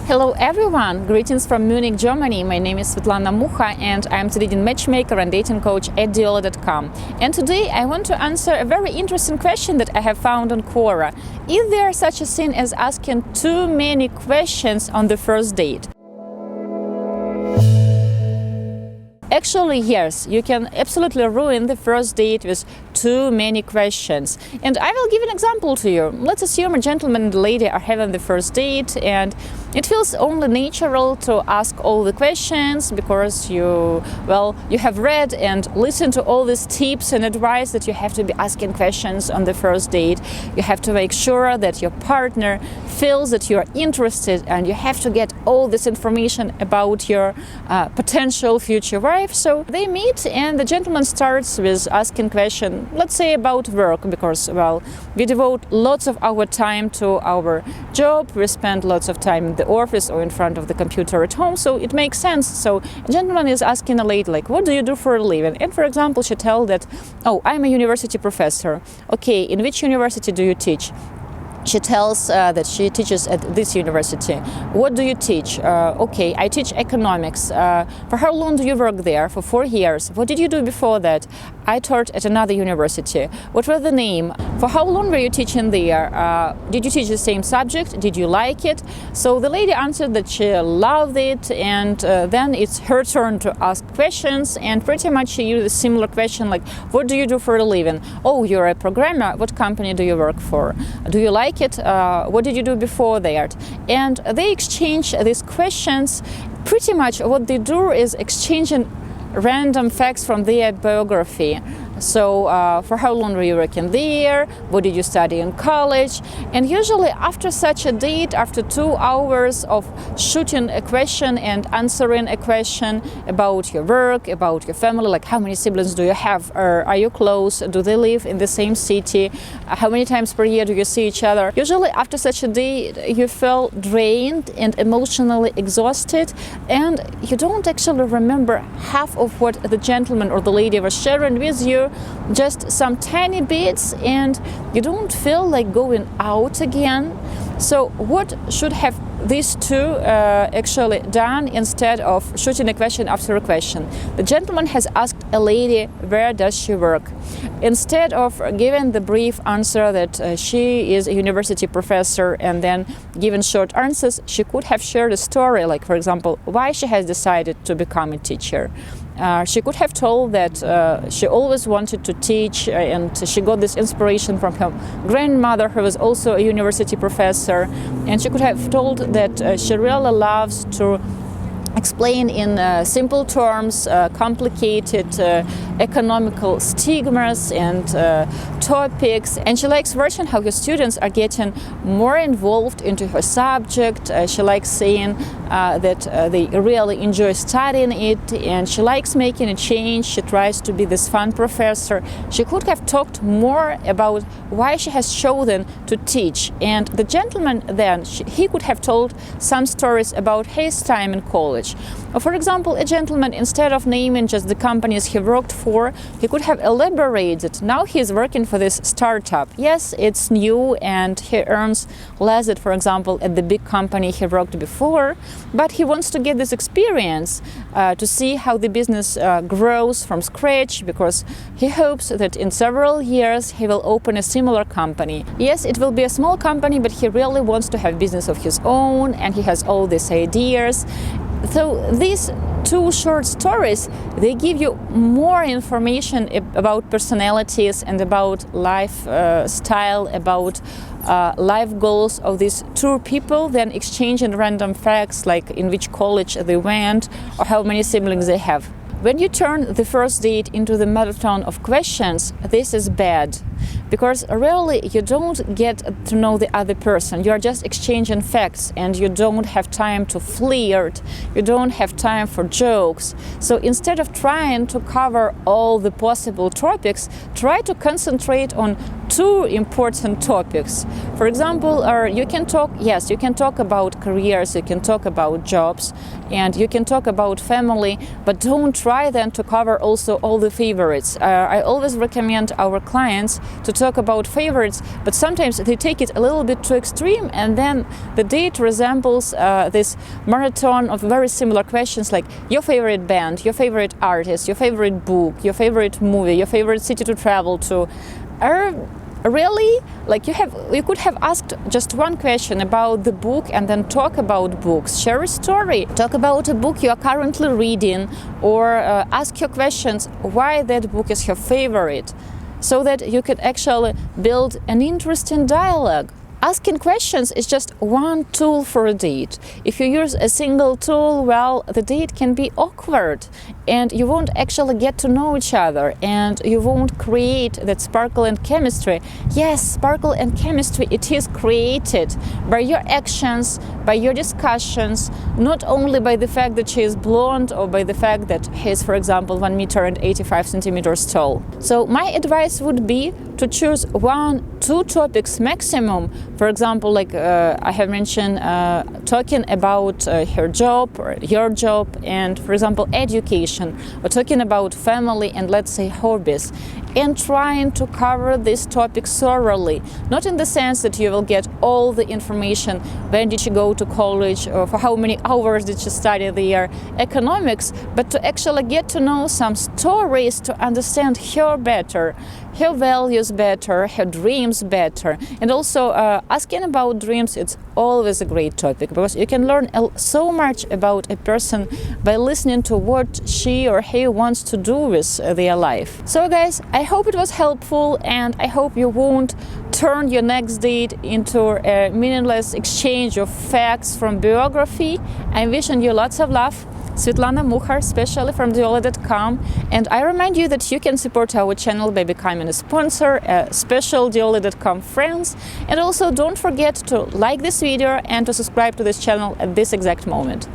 Hello everyone, greetings from Munich, Germany. My name is Svetlana Mucha and I'm the leading matchmaker and dating coach at Diolli.com. And today I want to answer a very interesting question that I have found on Quora. Is there such a thing as asking too many questions on the first date? Actually, yes, you can absolutely ruin the first date with too many questions. And I will give an example to you. Let's assume a gentleman and a lady are having the first date, and it feels only natural to ask all the questions because you have read and listened to all these tips and advice that you have to be asking questions on the first date. You have to make sure that your partner feels that you are interested, and you have to get all this information about your potential future wife. So they meet and the gentleman starts with asking questions, let's say about work, because we devote lots of our time to our job, we spend lots of time in the office or in front of the computer at home, so it makes sense. So a gentleman is asking a lady, like, what do you do for a living? And for example, she tells that, oh, I'm a university professor. Okay, in which university do you teach? She tells that she teaches at this university. What do you teach? Okay, I teach economics. For how long do you work there? For 4 years. What did you do before that? I taught at another university. What was the name? For how long were you teaching there? Did you teach the same subject? Did you like it? So the lady answered that she loved it, and then it's her turn to ask questions, and pretty much she used a similar question like, what do you do for a living? Oh, you're a programmer. What company do you work for? Do you like it? What did you do before that? And they exchange these questions. Pretty much what they do is exchanging random facts from their biography. So for how long were you working there? What did you study in college? And usually after such a date, after 2 hours of shooting a question and answering a question about your work, about your family, like how many siblings do you have? Are you close? Do they live in the same city? How many times per year do you see each other? Usually after such a date, you feel drained and emotionally exhausted, and you don't actually remember half of what the gentleman or the lady was sharing with you, just some tiny bits, and you don't feel like going out again. So what should have these two actually done instead of shooting a question after a question? The gentleman has asked a lady, where does she work? Instead of giving the brief answer that she is a university professor and then giving short answers, she could have shared a story, like for example, why she has decided to become a teacher. She could have told that she always wanted to teach, and she got this inspiration from her grandmother, who was also a university professor. And she could have told that she really loves to explain in simple terms complicated economical stigmas and topics, and she likes watching how her students are getting more involved into her subject. She likes saying that they really enjoy studying it, and she likes making a change. She tries to be this fun professor. She could have talked more about why she has chosen to teach, and the gentleman then, he could have told some stories about his time in college. For example, a gentleman, instead of naming just the companies he worked for, he could have elaborated. Now he is working for this startup. Yes, it's new and he earns less than, for example, at the big company he worked before, but he wants to get this experience to see how the business grows from scratch, because he hopes that in several years he will open a similar company. Yes, it will be a small company, but he really wants to have business of his own, and he has all these ideas. So these two short stories, they give you more information about personalities and about lifestyle, about life goals of these two people than exchanging random facts like in which college they went or how many siblings they have. When you turn the first date into the marathon of questions, this is bad, because really you don't get to know the other person. You are just exchanging facts, and you don't have time to flirt, you don't have time for jokes. So instead of trying to cover all the possible topics, try to concentrate on two important topics. For example, you can talk about careers, you can talk about jobs, and you can talk about family, but don't try then to cover also all the favorites. I always recommend our clients to talk about favorites, but sometimes they take it a little bit too extreme, and then the date resembles this marathon of very similar questions like your favorite band, your favorite artist, your favorite book, your favorite movie, your favorite city to travel to. Really? Like you could have asked just one question about the book and then talk about books. Share a story. Talk about a book you are currently reading, or ask your questions why that book is your favorite, so that you can actually build an interesting dialogue. Asking questions is just one tool for a date. If you use a single tool, well, the date can be awkward and you won't actually get to know each other and you won't create that sparkle and chemistry. Yes, sparkle and chemistry, it is created by your actions, by your discussions, not only by the fact that she is blonde or by the fact that he is, for example, 1 meter and 85 centimeters tall. So my advice would be to choose 1-2 topics maximum. For example, like I have mentioned, talking about her job or your job, and for example education, or talking about family and let's say hobbies, and trying to cover this topic thoroughly, not in the sense that you will get all the information, when did you go to college, or for how many hours did you study their economics, but to actually get to know some stories, to understand her better, her values better, her dreams better. And also asking about dreams, it's always a great topic, because you can learn so much about a person by listening to what she or he wants to do with their life. So guys, I hope it was helpful, and I hope you won't turn your next date into a meaningless exchange of facts from biography. I'm wishing you lots of love. Svetlana Mukhar, specially from Diolli.com, and I remind you that you can support our channel by becoming a sponsor, a special Diolli.com friends, and also don't forget to like this video and to subscribe to this channel at this exact moment.